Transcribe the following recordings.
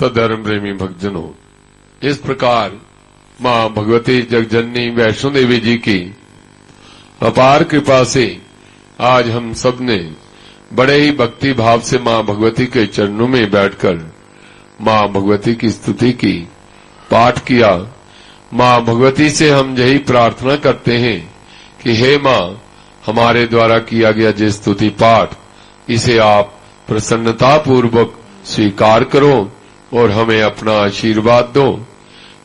तो धर्म प्रेमी भक्तजनों, इस प्रकार मां भगवती जगजननी वैष्णो देवी जी की अपार कृपा से आज हम सब ने बड़े ही भक्ति भाव से मां भगवती के चरणों में बैठकर मां भगवती की स्तुति की, पाठ किया। मां भगवती से हम यही प्रार्थना करते हैं कि हे मां, हमारे द्वारा किया गया जो स्तुति पाठ, इसे आप प्रसन्नता पूर्वक स्वीकार करो और हमें अपना आशीर्वाद दो।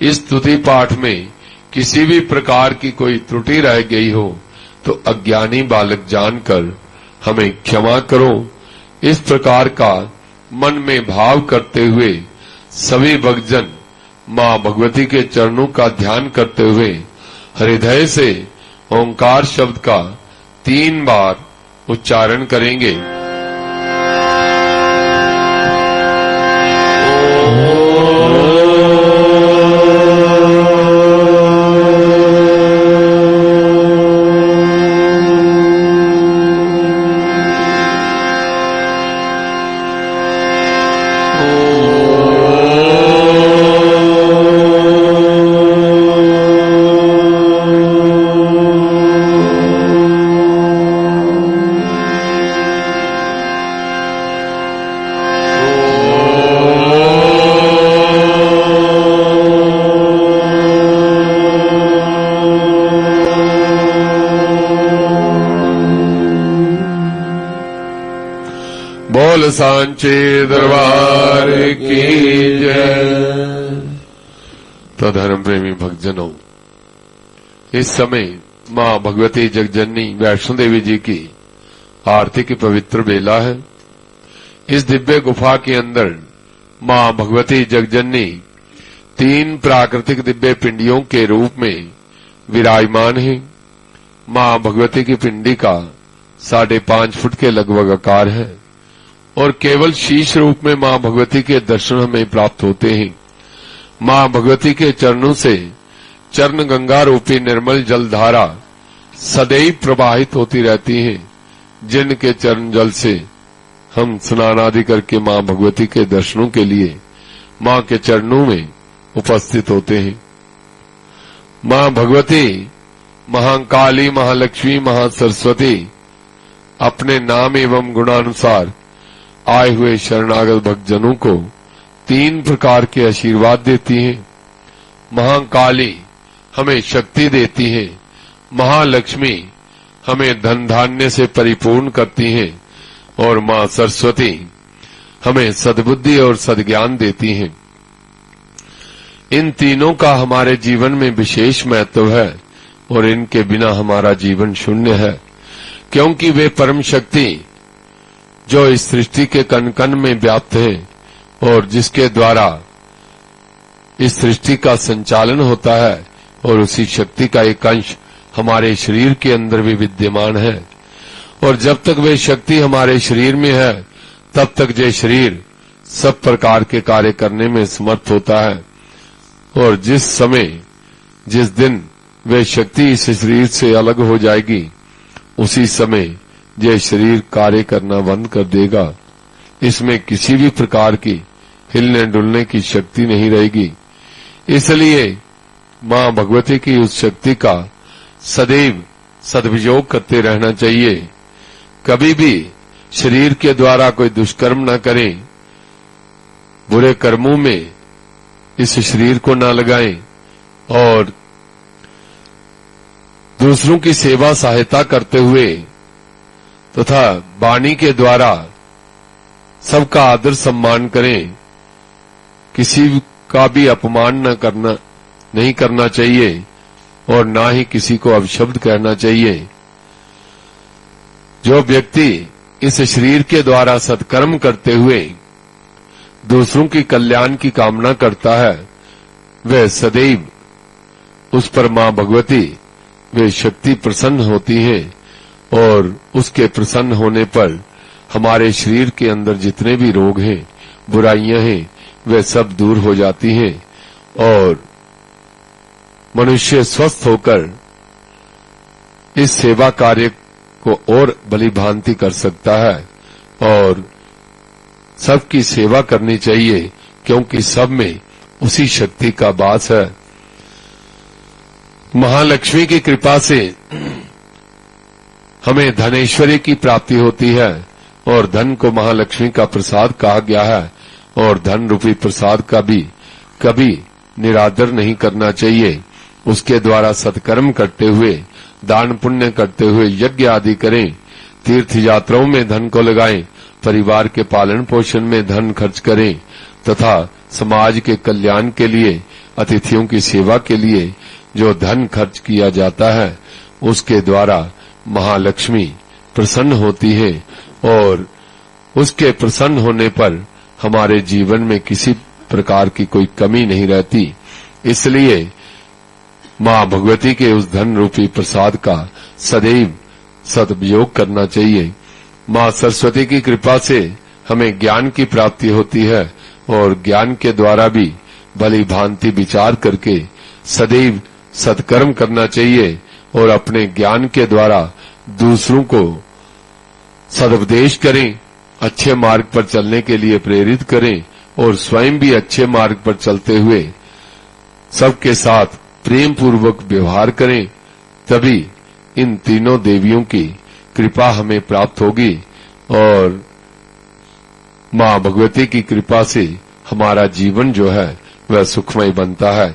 इस स्तुति पाठ में किसी भी प्रकार की कोई त्रुटि रह गई हो तो अज्ञानी बालक जानकर हमें क्षमा करो। इस प्रकार का मन में भाव करते हुए सभी भक्तजन मां भगवती के चरणों का ध्यान करते हुए हृदय से ओंकार शब्द का 3 बार उच्चारण करेंगे। बोल सांचे दरबार की जय। तो धर्म प्रेमी भक्तजनों, इस समय मां भगवती जगजननी वैष्णो देवी जी की आरती की पवित्र बेला है। इस दिव्य गुफा के अंदर मां भगवती जगजननी 3 प्राकृतिक दिव्य पिंडियों के रूप में विराजमान है। मां भगवती की पिंडी का 5.5 फुट के लगभग आकार है और केवल शीश रूप में मां भगवती के दर्शन हमें प्राप्त होते हैं। मां भगवती के चरणों से चरण गंगा रूपी निर्मल जल धारा सदैव प्रवाहित होती रहती है, जिनके चरण जल से हम स्नान आदि करके मां भगवती के दर्शनों के लिए मां के चरणों में उपस्थित होते हैं। मां भगवती महाकाली, महालक्ष्मी, महासरस्वती अपने नाम एवं गुणानुसार आए हुए शरणागत भक्तजनों को 3 प्रकार के आशीर्वाद देती हैं। महाकाली हमें शक्ति देती है, महालक्ष्मी हमें धन धान्य से परिपूर्ण करती हैं और मां सरस्वती हमें सद्बुद्धि और सद्ज्ञान देती हैं। इन तीनों का हमारे जीवन में विशेष महत्व है और इनके बिना हमारा जीवन शून्य है, क्योंकि वे परम शक्ति जो इस सृष्टि के कण कण में व्याप्त है और जिसके द्वारा इस सृष्टि का संचालन होता है, और उसी शक्ति का एक अंश हमारे शरीर के अंदर भी विद्यमान है। और जब तक वे शक्ति हमारे शरीर में है तब तक ये शरीर सब प्रकार के कार्य करने में समर्थ होता है। और जिस समय, जिस दिन वे शक्ति इस शरीर से अलग हो जाएगी, उसी समय ये शरीर कार्य करना बंद कर देगा। इसमें किसी भी प्रकार की हिलने डुलने की शक्ति नहीं रहेगी। इसलिए मां भगवती की उस शक्ति का सदैव सदुपयोग करते रहना चाहिए। कभी भी शरीर के द्वारा कोई दुष्कर्म न करें, बुरे कर्मों में इस शरीर को न लगाएं और दूसरों की सेवा सहायता करते हुए तथा वाणी के द्वारा सबका आदर सम्मान करें। किसी का भी अपमान नहीं करना चाहिए और ना ही किसी को अपशब्द कहना चाहिए। जो व्यक्ति इस शरीर के द्वारा सत्कर्म करते हुए दूसरों की कल्याण की कामना करता है, वह सदैव उस पर मां भगवती वे शक्ति प्रसन्न होती है और उसके प्रसन्न होने पर हमारे शरीर के अंदर जितने भी रोग हैं, बुराइयां हैं, वे सब दूर हो जाती हैं और मनुष्य स्वस्थ होकर इस सेवा कार्य को और भली भांति कर सकता है और सबकी सेवा करनी चाहिए, क्योंकि सब में उसी शक्ति का वास है। महालक्ष्मी की कृपा से हमें धनेश्वरी की प्राप्ति होती है, और धन को महालक्ष्मी का प्रसाद कहा गया है, और धन रूपी प्रसाद का भी कभी निरादर नहीं करना चाहिए। उसके द्वारा सत्कर्म करते हुए, दान पुण्य करते हुए यज्ञ आदि करें, तीर्थ यात्राओं में धन को लगाएं, परिवार के पालन पोषण में धन खर्च करें तथा समाज के कल्याण के लिए, अतिथियों की सेवा के लिए जो धन खर्च किया जाता है, उसके द्वारा महालक्ष्मी प्रसन्न होती है, और उसके प्रसन्न होने पर हमारे जीवन में किसी प्रकार की कोई कमी नहीं रहती। इसलिए मां भगवती के उस धन रूपी प्रसाद का सदैव सदुपयोग करना चाहिए। मां सरस्वती की कृपा से हमें ज्ञान की प्राप्ति होती है, और ज्ञान के द्वारा भी भली भांति विचार करके सदैव सत्कर्म करना चाहिए, और अपने ज्ञान के द्वारा दूसरों को सदुपदेश करें, अच्छे मार्ग पर चलने के लिए प्रेरित करें, और स्वयं भी अच्छे मार्ग पर चलते हुए सबके साथ प्रेम पूर्वक व्यवहार करें। तभी इन तीनों देवियों की कृपा हमें प्राप्त होगी, और मां भगवती की कृपा से हमारा जीवन जो है वह सुखमय बनता है।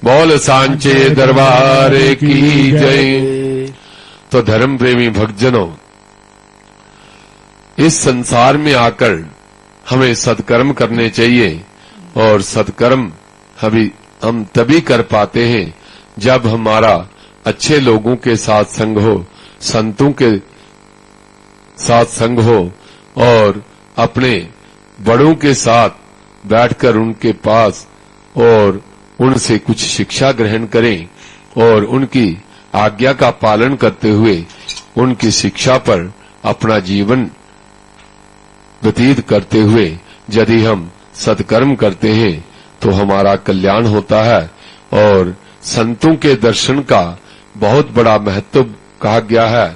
बोल सांचे दरबार की जय। तो धर्म प्रेमी भक्तजनों, इस संसार में आकर हमें सत्कर्म करने चाहिए, और सत्कर्म हम तभी कर पाते हैं जब हमारा अच्छे लोगों के साथ संग हो, संतों के साथ संग हो, और अपने बड़ों के साथ बैठकर उनके पास और उनसे कुछ शिक्षा ग्रहण करें, और उनकी आज्ञा का पालन करते हुए उनकी शिक्षा पर अपना जीवन व्यतीत करते हुए यदि हम सत्कर्म करते हैं तो हमारा कल्याण होता है। और संतों के दर्शन का बहुत बड़ा महत्व कहा गया है।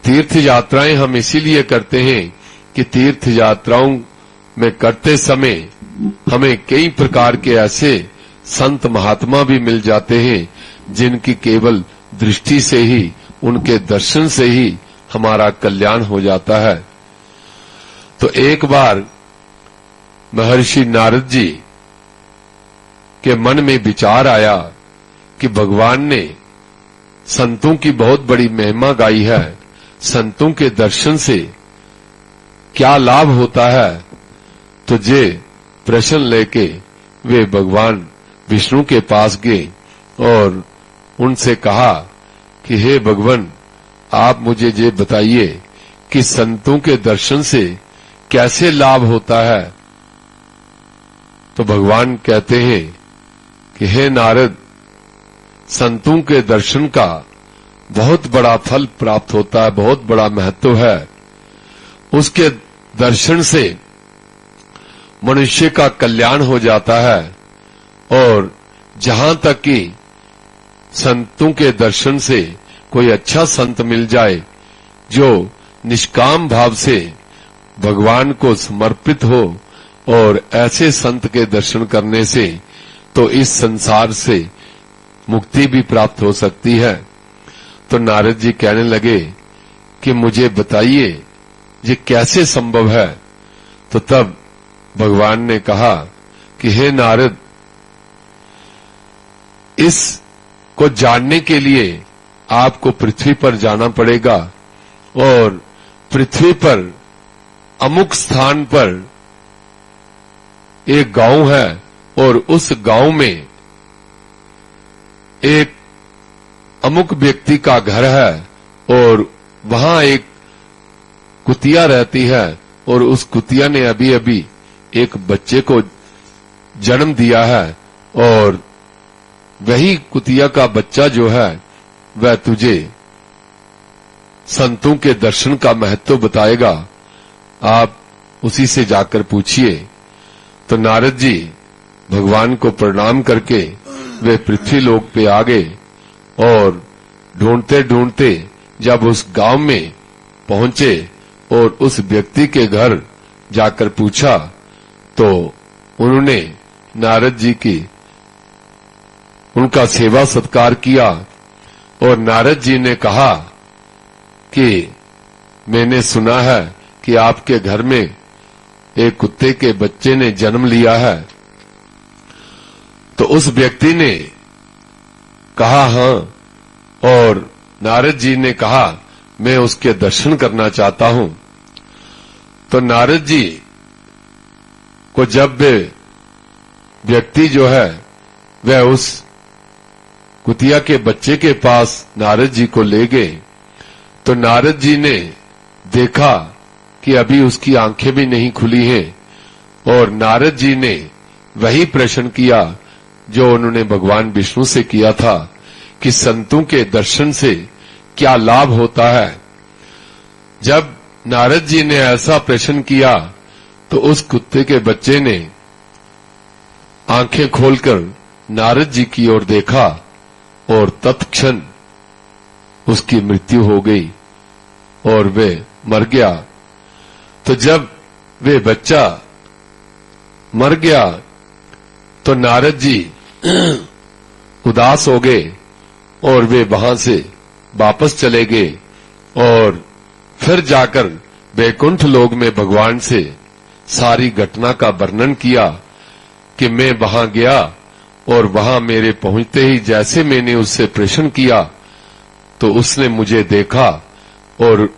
तीर्थ यात्राएं हम इसीलिए करते हैं कि तीर्थ यात्राओं में करते समय हमें कई प्रकार के ऐसे संत महात्मा भी मिल जाते हैं जिनकी केवल दृष्टि से ही, उनके दर्शन से ही हमारा कल्याण हो जाता है। तो एक बार महर्षि नारद जी के मन में विचार आया कि भगवान ने संतों की बहुत बड़ी महिमा गाई है, संतों के दर्शन से क्या लाभ होता है। तो जे प्रश्न लेके वे भगवान विष्णु के पास गए और उनसे कहा कि हे भगवान, आप मुझे ये बताइए कि संतों के दर्शन से कैसे लाभ होता है। तो भगवान कहते हैं कि हे नारद, संतों के दर्शन का बहुत बड़ा फल प्राप्त होता है, बहुत बड़ा महत्व है। उसके दर्शन से मनुष्य का कल्याण हो जाता है, और जहां तक कि संतों के दर्शन से कोई अच्छा संत मिल जाए जो निष्काम भाव से भगवान को समर्पित हो, और ऐसे संत के दर्शन करने से तो इस संसार से मुक्ति भी प्राप्त हो सकती है। तो नारद जी कहने लगे कि मुझे बताइए ये कैसे संभव है। तो तब भगवान ने कहा कि हे नारद, इसको जानने के लिए आपको पृथ्वी पर जाना पड़ेगा, और पृथ्वी पर अमुक स्थान पर एक गांव है, और उस गांव में एक अमुक व्यक्ति का घर है, और वहां एक कुतिया रहती है, और उस कुतिया ने अभी अभी एक बच्चे को जन्म दिया है, और वही कुतिया का बच्चा जो है वह तुझे संतों के दर्शन का महत्व बताएगा, आप उसी से जाकर पूछिए। तो नारद जी भगवान को प्रणाम करके वे पृथ्वी लोक पे आ गए, और ढूंढते ढूंढते जब उस गांव में पहुंचे और उस व्यक्ति के घर जाकर पूछा तो उन्होंने नारद जी की उनका सेवा सत्कार किया और नारद जी ने कहा कि मैंने सुना है कि आपके घर में एक कुत्ते के बच्चे ने जन्म लिया है। तो उस व्यक्ति ने कहा हां, और नारद जी ने कहा मैं उसके दर्शन करना चाहता हूं। तो नारद जी को जब वे व्यक्ति जो है वह उस कुतिया के बच्चे के पास नारद जी को ले गए, तो नारद जी ने देखा कि अभी उसकी आंखें भी नहीं खुली हैं और नारद जी ने वही प्रश्न किया जो उन्होंने भगवान विष्णु से किया था कि संतों के दर्शन से क्या लाभ होता है। जब नारद जी ने ऐसा प्रश्न किया तो उस कुत्ते के बच्चे ने आंखें खोलकर नारद जी की ओर देखा और तत्क्षण उसकी मृत्यु हो गई और वे मर गया। तो जब वे बच्चा मर गया तो नारद जी उदास हो गए और वे वहां से वापस चले गए और फिर जाकर वैकुंठ लोक में भगवान से सारी घटना का वर्णन किया कि मैं वहां गया और वहां मेरे पहुंचते ही जैसे मैंने उससे प्रश्न किया तो उसने मुझे देखा और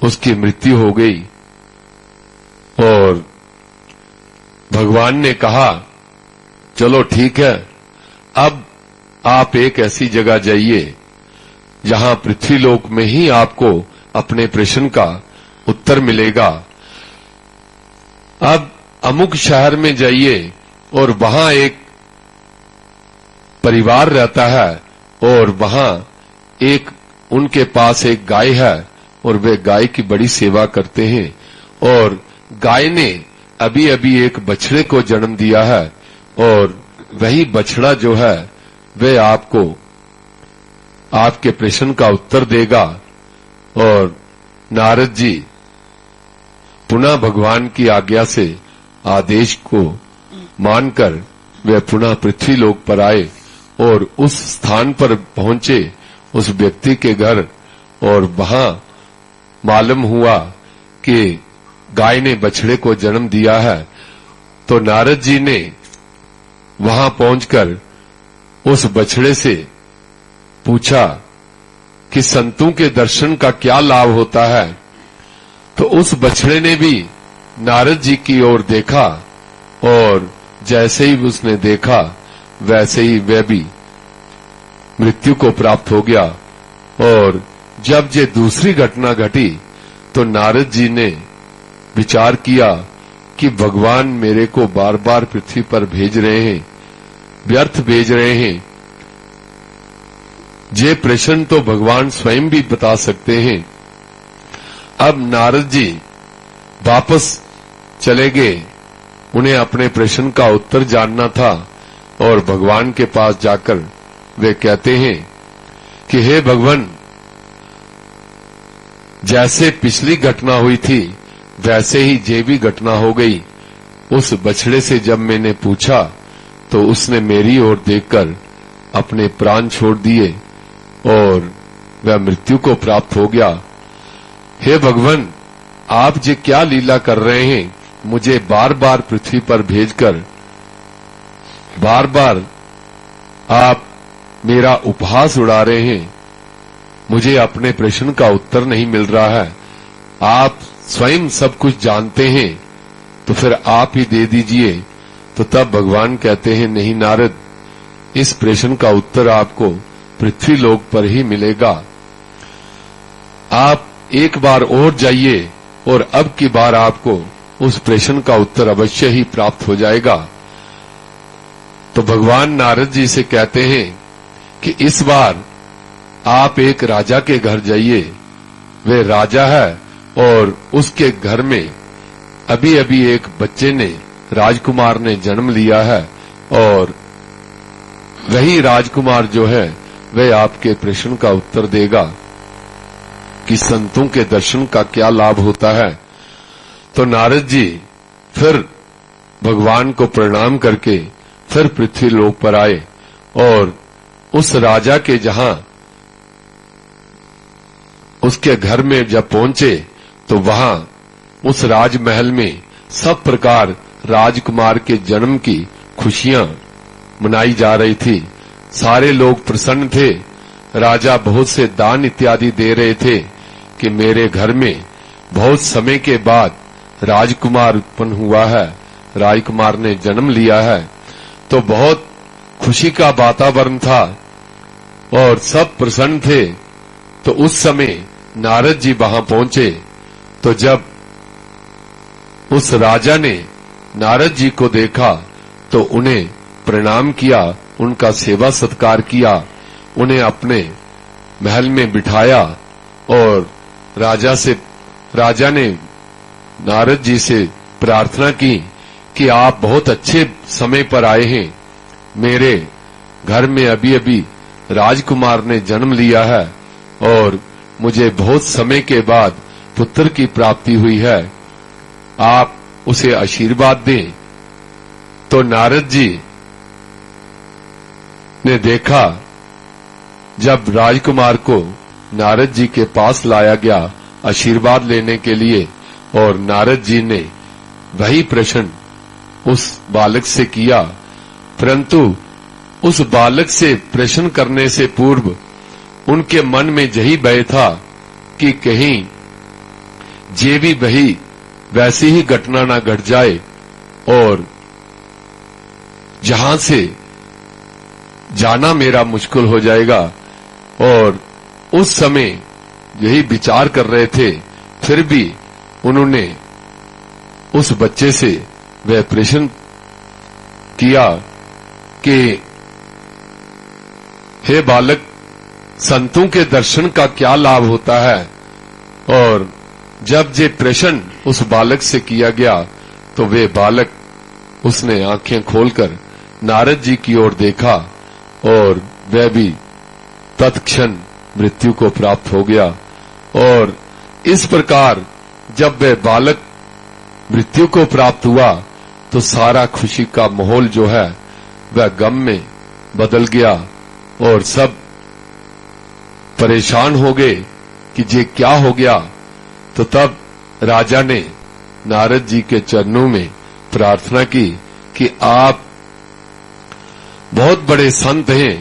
उसकी मृत्यु हो गई। और भगवान ने कहा चलो ठीक है, अब आप एक ऐसी जगह जाइए जहां पृथ्वीलोक में ही आपको अपने प्रश्न का उत्तर मिलेगा। अब अमुक शहर में जाइए और वहां एक परिवार रहता है और वहां एक उनके पास एक गाय है और वे गाय की बड़ी सेवा करते हैं और गाय ने अभी अभी एक बछड़े को जन्म दिया है और वही बछड़ा जो है वह आपको आपके प्रश्न का उत्तर देगा। और नारद जी पुनः भगवान की आज्ञा से आदेश को मानकर वे पुनः पृथ्वीलोक पर आए और उस स्थान पर पहुंचे उस व्यक्ति के घर और वहां मालूम हुआ कि गाय ने बछड़े को जन्म दिया है। तो नारद जी ने वहां पहुंचकर उस बछड़े से पूछा कि संतों के दर्शन का क्या लाभ होता है। तो उस बछड़े ने भी नारद जी की ओर देखा और जैसे ही उसने देखा वैसे ही वह भी मृत्यु को प्राप्त हो गया। और जब ये दूसरी घटना घटी तो नारद जी ने विचार किया कि भगवान मेरे को बार बार पृथ्वी पर भेज रहे हैं, व्यर्थ भेज रहे हैं। ये प्रश्न तो भगवान स्वयं भी बता सकते हैं। अब नारद जी वापस चले गए, उन्हें अपने प्रश्न का उत्तर जानना था और भगवान के पास जाकर वे कहते हैं कि हे भगवान, जैसे पिछली घटना हुई थी वैसे ही ये भी घटना हो गई। उस बछड़े से जब मैंने पूछा तो उसने मेरी ओर देखकर अपने प्राण छोड़ दिए और वह मृत्यु को प्राप्त हो गया। हे भगवान, आप ये क्या लीला कर रहे हैं? मुझे बार बार पृथ्वी पर भेजकर बार बार आप मेरा उपहास उड़ा रहे हैं। मुझे अपने प्रश्न का उत्तर नहीं मिल रहा है। आप स्वयं सब कुछ जानते हैं तो फिर आप ही दे दीजिए। तो तब भगवान कहते हैं नहीं नारद, इस प्रश्न का उत्तर आपको पृथ्वी लोक पर ही मिलेगा। आप एक बार और जाइए और अब की बार आपको उस प्रश्न का उत्तर अवश्य ही प्राप्त हो जाएगा। तो भगवान नारद जी से कहते हैं कि इस बार आप एक राजा के घर जाइए। वे राजा है और उसके घर में अभी अभी एक बच्चे ने, राजकुमार ने जन्म लिया है और वही राजकुमार जो है वह आपके प्रश्न का उत्तर देगा कि संतों के दर्शन का क्या लाभ होता है। तो नारद जी फिर भगवान को प्रणाम करके फिर पृथ्वी लोक पर आए और उस राजा के जहां उसके घर में जब पहुंचे तो वहां उस राजमहल में सब प्रकार राजकुमार के जन्म की खुशियां मनाई जा रही थी। सारे लोग प्रसन्न थे। राजा बहुत से दान इत्यादि दे रहे थे कि मेरे घर में बहुत समय के बाद राजकुमार उत्पन्न हुआ है, राजकुमार ने जन्म लिया है। तो बहुत खुशी का वातावरण था और सब प्रसन्न थे। तो उस समय नारद जी वहां पहुंचे। तो जब उस राजा ने नारद जी को देखा तो उन्हें प्रणाम किया, उनका सेवा सत्कार किया, उन्हें अपने महल में बिठाया और राजा ने नारद जी से प्रार्थना की कि आप बहुत अच्छे समय पर आए हैं। मेरे घर में अभी अभी राजकुमार ने जन्म लिया है और मुझे बहुत समय के बाद पुत्र की प्राप्ति हुई है, आप उसे आशीर्वाद दें। तो नारद जी ने देखा जब राजकुमार को नारद जी के पास लाया गया आशीर्वाद लेने के लिए और नारद जी ने वही प्रश्न उस बालक से किया, परंतु उस बालक से प्रश्न करने से पूर्व उनके मन में यही भय था कि कहीं जे भी वही वैसी ही घटना न घट जाए और जहां से जाना मेरा मुश्किल हो जाएगा। और उस समय यही विचार कर रहे थे, फिर भी उन्होंने उस बच्चे से वह प्रश्न किया कि हे बालक, संतों के दर्शन का क्या लाभ होता है। और जब ये प्रश्न उस बालक से किया गया तो वे बालक उसने आंखें खोलकर नारद जी की ओर देखा और वह भी तत्क्षण मृत्यु को प्राप्त हो गया। और इस प्रकार जब वह बालक मृत्यु को प्राप्त हुआ तो सारा खुशी का माहौल जो है वह गम में बदल गया और सब परेशान हो गए कि ये क्या हो गया। तो तब राजा ने नारद जी के चरणों में प्रार्थना की कि आप बहुत बड़े संत हैं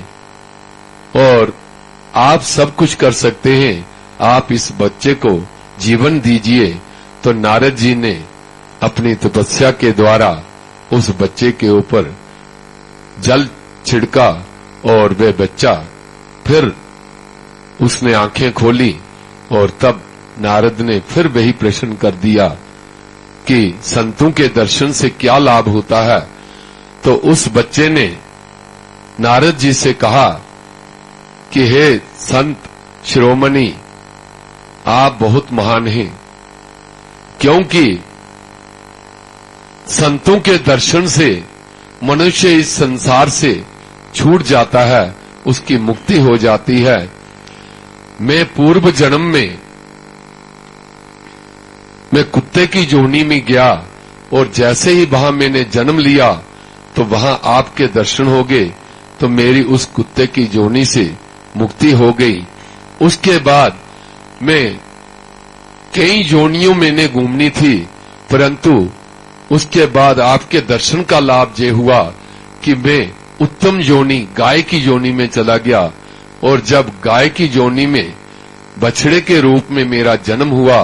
और आप सब कुछ कर सकते हैं, आप इस बच्चे को जीवन दीजिए। तो नारद जी ने अपनी तपस्या के द्वारा उस बच्चे के ऊपर जल छिड़का और वह बच्चा फिर उसने आंखें खोली और तब नारद ने फिर वही प्रश्न कर दिया कि संतों के दर्शन से क्या लाभ होता है। तो उस बच्चे ने नारद जी से कहा कि हे संत शिरोमणि, आप बहुत महान हैं, क्योंकि संतों के दर्शन से मनुष्य इस संसार से छूट जाता है, उसकी मुक्ति हो जाती है। मैं पूर्व जन्म में मैं कुत्ते की जोनी में गया और जैसे ही वहां मैंने जन्म लिया तो वहां आपके दर्शन हो गए, तो मेरी उस कुत्ते की जोनी से मुक्ति हो गई। उसके बाद मैं कई जोनियों मैंने घूमनी थी, परंतु उसके बाद आपके दर्शन का लाभ ये हुआ कि मैं उत्तम जोनी गाय की जोनी में चला गया और जब गाय की जोनी में बछड़े के रूप में मेरा जन्म हुआ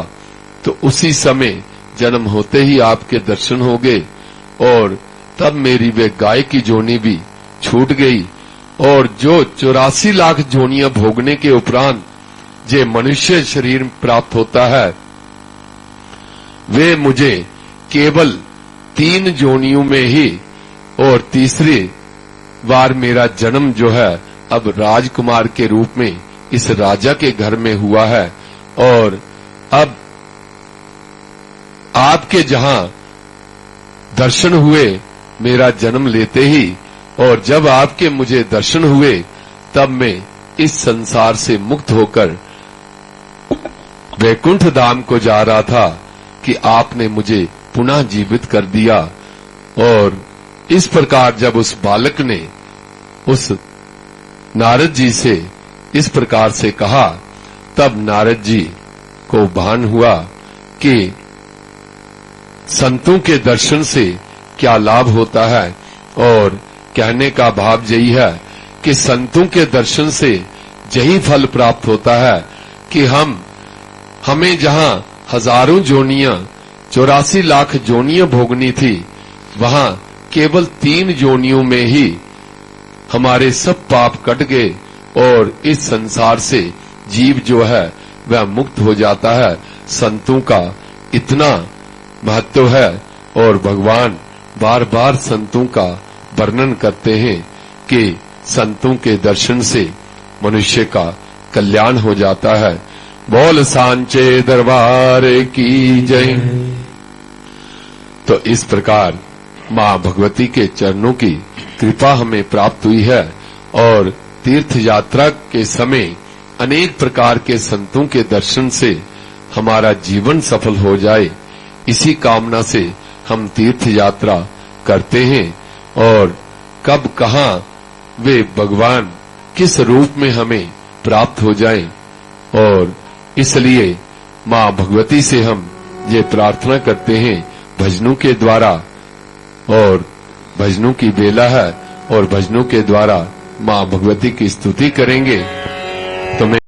तो उसी समय जन्म होते ही आपके दर्शन हो गए और तब मेरी वे गाय की जोनी भी छूट गई। और जो 84 लाख जोनियां भोगने के उपरांत जे मनुष्य शरीर प्राप्त होता है, वे मुझे केवल 3 जोनियों में ही और तीसरी बार मेरा जन्म जो है अब राजकुमार के रूप में इस राजा के घर में हुआ है। और अब आपके जहां दर्शन हुए मेरा जन्म लेते ही, और जब आपके मुझे दर्शन हुए तब मैं इस संसार से मुक्त होकर वैकुंठ धाम को जा रहा था। कि आपने मुझे पुनः जीवित कर दिया। और इस प्रकार जब उस बालक ने उस नारद जी से इस प्रकार से कहा, तब नारद जी को भान हुआ कि संतों के दर्शन से क्या लाभ होता है। और कहने का भाव यही है कि संतों के दर्शन से यही फल प्राप्त होता है कि हमें जहां हजारों जोनियां 84 लाख जोनियां भोगनी थी, वहां केवल 3 जोनियों में ही हमारे सब पाप कट गए और इस संसार से जीव जो है वह मुक्त हो जाता है। संतों का इतना महत्व है और भगवान बार बार संतों का वर्णन करते हैं कि संतों के दर्शन से मनुष्य का कल्याण हो जाता है। बोल सांचे दरबार की जय। तो इस प्रकार मां भगवती के चरणों की कृपा हमें प्राप्त हुई है और तीर्थ यात्रा के समय अनेक प्रकार के संतों के दर्शन से हमारा जीवन सफल हो जाए, इसी कामना से हम तीर्थ यात्रा करते हैं। और कब कहां वे भगवान किस रूप में हमें प्राप्त हो जाएं, और इसलिए मां भगवती से हम ये प्रार्थना करते हैं भजनों के द्वारा। और भजनों की बेला है और भजनों के द्वारा मां भगवती की स्तुति करेंगे। तो मैं